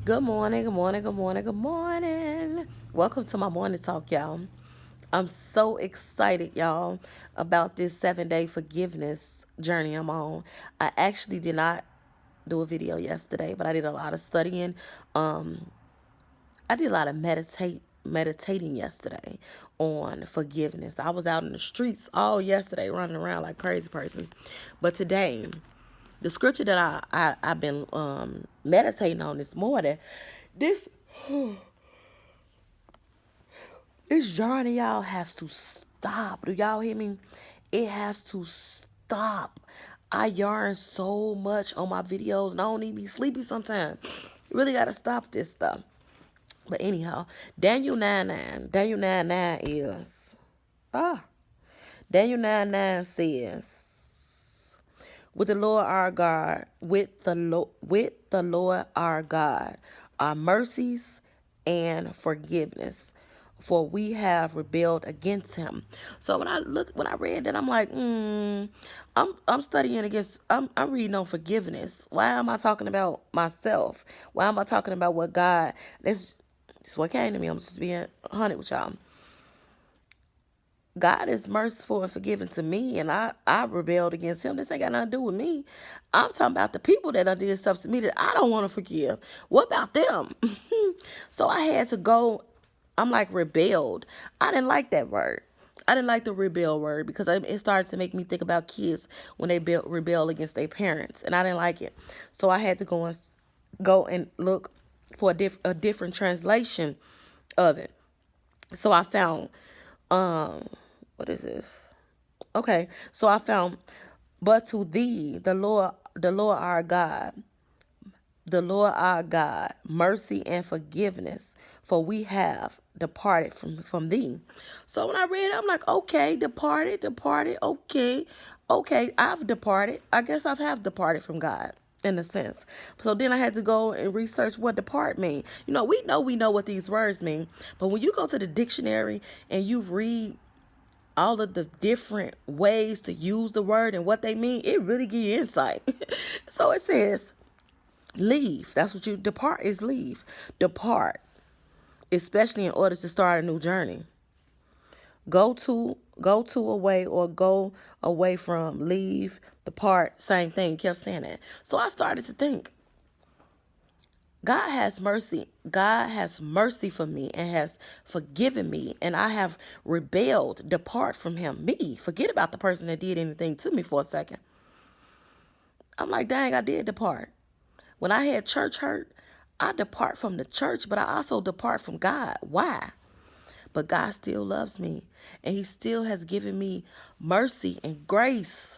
Good morning, good morning, good morning, good morning. Welcome to my morning talk, y'all. I'm so excited, y'all, about this 7-day forgiveness journey I'm on. I actually did not do a video yesterday, but I did a lot of studying. Um, I did a lot of meditating yesterday on forgiveness. I was out in the streets all yesterday running around like a crazy person. But today, the scripture that I've been meditating on this morning, this this journey, y'all, has to stop. Do y'all hear me? It has to stop. I yarn so much on my videos and I don't even be sleepy sometimes. You really gotta stop this stuff. But anyhow, Daniel 9:9. Daniel 9:9 is Daniel 9:9 says, with the Lord our God, with the Lord our God, are mercies and forgiveness, for we have rebelled against him. So when I read that, I'm like, I'm studying against, I'm reading on forgiveness. Why am I talking about myself? Why am I talking about what God? This what came to me. I'm just being 100 with y'all. God is merciful and forgiving to me, and I rebelled against him. This ain't got nothing to do with me. I'm talking about the people that done did stuff to me that I don't want to forgive. What about them? So I had to go, I'm like rebelled. I didn't like that word. I didn't like the rebel word because it started to make me think about kids when they rebel against their parents, and I didn't like it. So I had to go and look for a different translation of it. So I found, um, what is this? Okay, so I found, but to thee, the Lord our God, the Lord our God, mercy and forgiveness, for we have departed from thee. So when I read it, I'm like, okay, departed, okay, I've departed. I guess I have departed from God in a sense. So then I had to go and research what depart mean. We know what these words mean, but when you go to the dictionary and you read all of the different ways to use the word and what they mean, it really gives you insight. So it says, leave. That's what you depart is leave. Depart, especially in order to start a new journey. Go to away or go away from, leave, depart, same thing. You kept saying that. So I started to think, God has mercy. God has mercy for me and has forgiven me, and I have rebelled. Depart from him. Me. Forget about the person that did anything to me for a second. I'm like, dang, I did depart. When I had church hurt, I depart from the church, but I also depart from God. Why? But God still loves me, and he still has given me mercy and grace.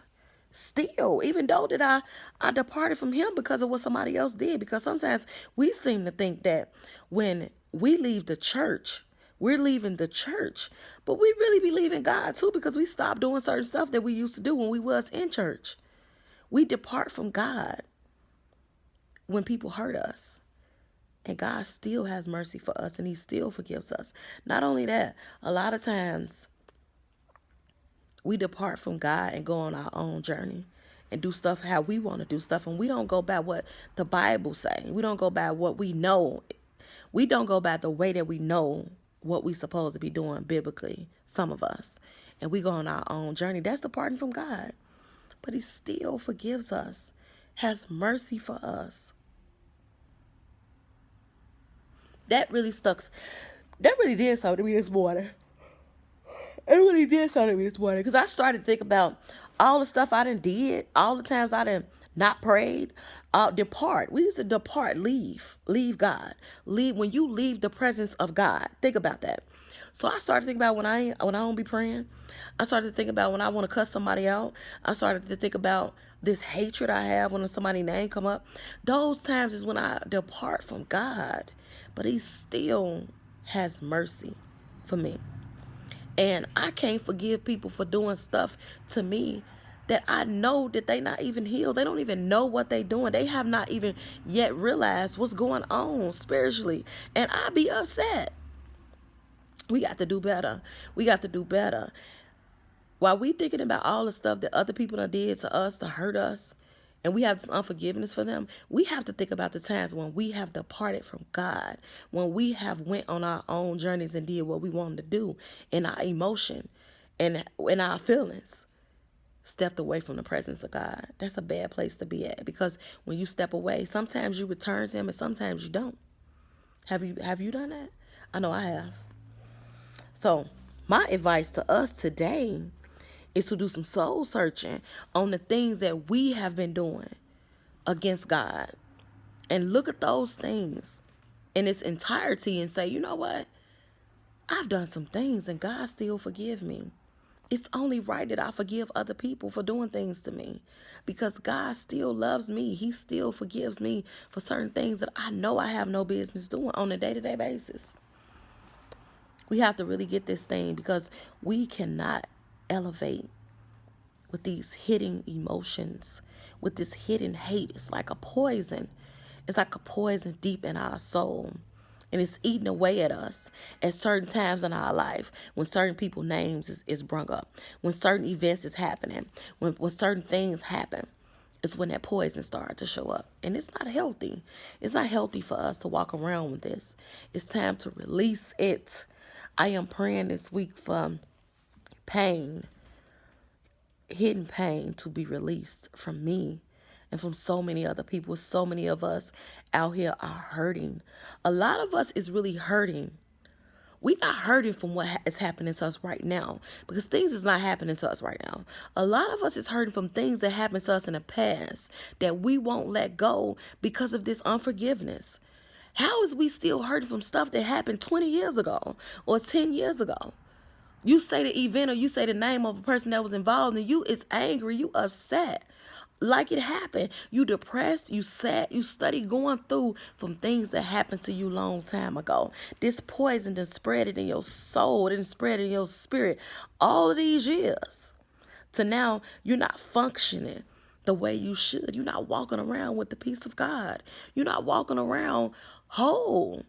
Still, even though that I departed from him because of what somebody else did. Because sometimes we seem to think that when we leave the church, we're leaving the church. But we really be leaving God too, because we stopped doing certain stuff that we used to do when we was in church. We depart from God when people hurt us. And God still has mercy for us, and he still forgives us. Not only that, a lot of times we depart from God and go on our own journey and do stuff how we want to do stuff, and we don't go by what the Bible say. We don't go by what we know. We don't go by the way that we know what we supposed to be doing biblically, some of us. And we go on our own journey. That's departing from God. But he still forgives us, has mercy for us. That really stuck. That really did something to me this morning. It really did something to me this morning, because I started to think about all the stuff I done did, all the times I done not prayed. Depart. We used to depart, leave God. Leave when you leave the presence of God. Think about that. So I started to think about when I don't be praying. I started to think about when I want to cuss somebody out. I started to think about this hatred I have when somebody's name come up. Those times is when I depart from God, but he still has mercy for me. And I can't forgive people for doing stuff to me that I know that they not even healed. They don't even know what they doing. They have not even yet realized what's going on spiritually. And I be upset. We got to do better. We got to do better. While we thinking about all the stuff that other people done did to us to hurt us, and we have this unforgiveness for them, we have to think about the times when we have departed from God, when we have went on our own journeys and did what we wanted to do in our emotion and in our feelings, stepped away from the presence of God. That's a bad place to be at, because when you step away, sometimes you return to him and sometimes you don't. Have you done that? I know I have. So my advice to us today is to do some soul searching on the things that we have been doing against God, and look at those things in its entirety and say, you know what? I've done some things and God still forgive me. It's only right that I forgive other people for doing things to me, because God still loves me. He still forgives me for certain things that I know I have no business doing on a day-to-day basis. We have to really get this thing, because we cannot elevate with these hidden emotions, with this hidden hate. It's like a poison. It's like a poison deep in our soul. And it's eating away at us at certain times in our life, when certain people's names is brung up, when certain events is happening, when certain things happen. It's when that poison started to show up. And it's not healthy. It's not healthy for us to walk around with this. It's time to release it. I am praying this week for pain, hidden pain, to be released from me and from so many other people. So many of us out here are hurting. A lot of us is really hurting. We're not hurting from what is happening to us right now, because things is not happening to us right now. A lot of us is hurting from things that happened to us in the past that we won't let go because of this unforgiveness. How is we still hurting from stuff that happened 20 years ago or 10 years ago? You say the event or you say the name of a person that was involved, and you is angry, you upset. Like it happened. You depressed, you sad, you study going through from things that happened to you long time ago. This poison done spread it in your soul, it done spread it in your spirit all of these years. To now, you're not functioning the way you should. You're not walking around with the peace of God. You're not walking around whole.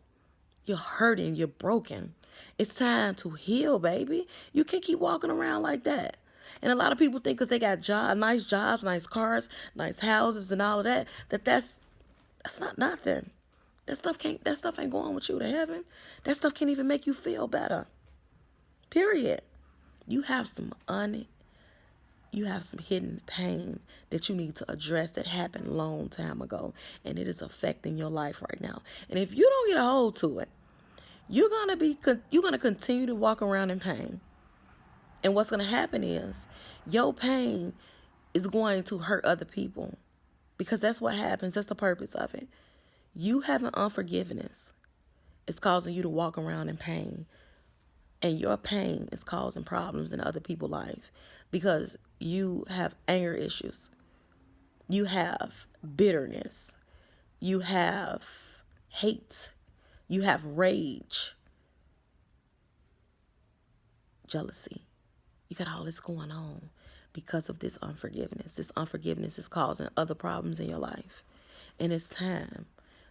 You're hurting, you're broken. It's time to heal, baby. You can't keep walking around like that. And a lot of people think because they got nice jobs, nice cars, nice houses, and all of that, that's not nothing. That stuff ain't going with you to heaven. That stuff can't even make you feel better. Period. You have some hidden pain that you need to address that happened a long time ago, and it is affecting your life right now. And if you don't get a hold to it, you're gonna continue to walk around in pain. And what's going to happen is your pain is going to hurt other people, because that's what happens. That's the purpose of it. You having unforgiveness is causing you to walk around in pain, and your pain is causing problems in other people's life, because you have anger issues. You have bitterness. You have hate. You have rage, jealousy. You got all this going on because of this unforgiveness. This unforgiveness is causing other problems in your life. And it's time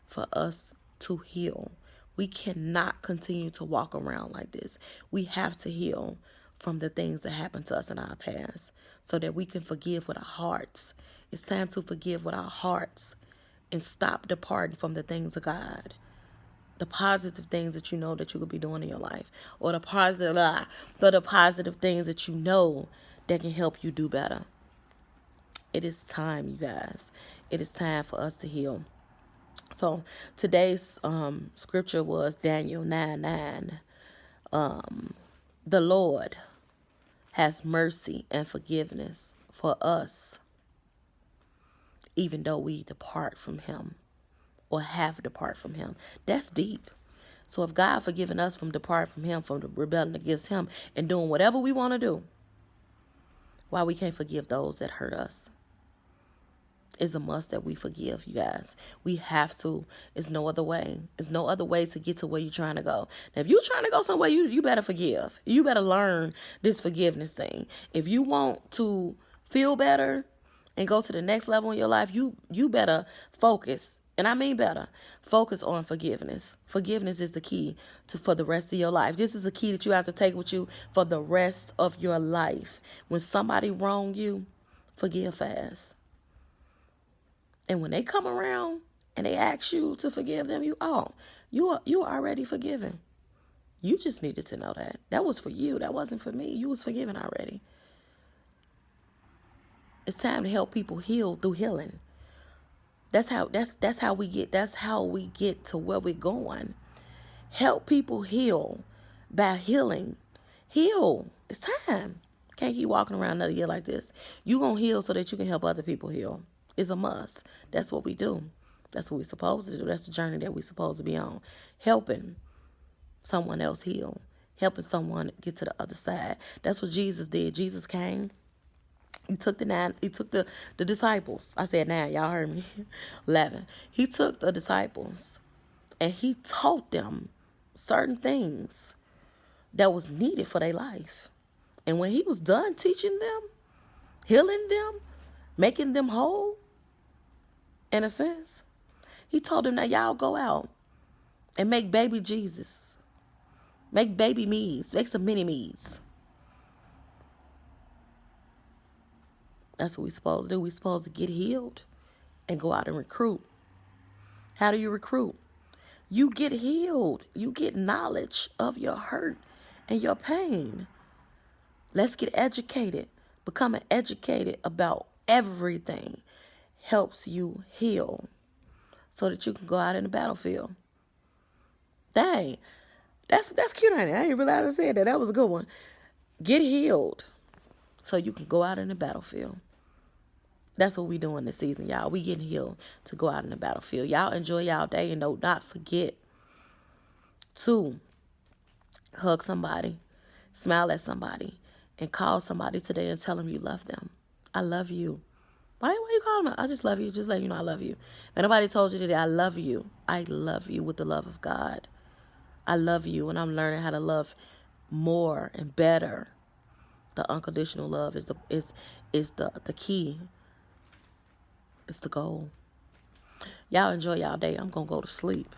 for us to heal. We cannot continue to walk around like this. We have to heal from the things that happened to us in our past so that we can forgive with our hearts. It's time to forgive with our hearts and stop departing from the things of God. The positive things that you know that you could be doing in your life, or the positive things that you know that can help you do better. It is time, you guys. It is time for us to heal. So today's scripture was Daniel 9:9. The Lord has mercy and forgiveness for us, even though we depart from him, or have departed from him. That's deep. So if God forgiven us from departing from him, from rebelling against him, and doing whatever we want to do, why we can't forgive those that hurt us? It's a must that we forgive, you guys. We have to. It's no other way. It's no other way to get to where you're trying to go. Now, if you're trying to go somewhere, you better forgive. You better learn this forgiveness thing. If you want to feel better and go to the next level in your life, you better focus. And I mean better. Focus on forgiveness. Forgiveness is the key for the rest of your life. This is a key that you have to take with you for the rest of your life. When somebody wrong you, forgive fast. And when they come around and they ask you to forgive them, you are already forgiven. You just needed to know that. That was for you. That wasn't for me. You was forgiven already. It's time to help people heal through healing. That's how we get to where we're going. Help people heal by healing. Heal. It's time. Can't keep walking around another year like this. You gonna heal so that you can help other people heal. It's a must. That's what we do. That's what we're supposed to do. That's the journey that we're supposed to be on. Helping someone else heal. Helping someone get to the other side. That's what Jesus did. Jesus came. He took the disciples. I said 9, y'all heard me. 11. He took the disciples and he taught them certain things that was needed for their life. And when he was done teaching them, healing them, making them whole, in a sense, he told them, now y'all go out and make baby Jesus. Make baby me's. Make some mini me's. That's what we're supposed to do. We're supposed to get healed and go out and recruit. How do you recruit? You get healed. You get knowledge of your hurt and your pain. Let's get educated. Becoming educated about everything helps you heal so that you can go out in the battlefield. Dang. That's cute, honey. I didn't realize I said that. That was a good one. Get healed so you can go out in the battlefield. That's what we doing this season, y'all. We getting healed to go out in the battlefield. Y'all enjoy y'all day and do not forget to hug somebody, smile at somebody, and call somebody today and tell them you love them. I love you. Why you calling me? I just love you. Just let you know I love you. If anybody told you today I love you with the love of God. I love you, and I'm learning how to love more and better. The unconditional love is the key. It's the goal. Y'all enjoy y'all day. I'm going to go to sleep.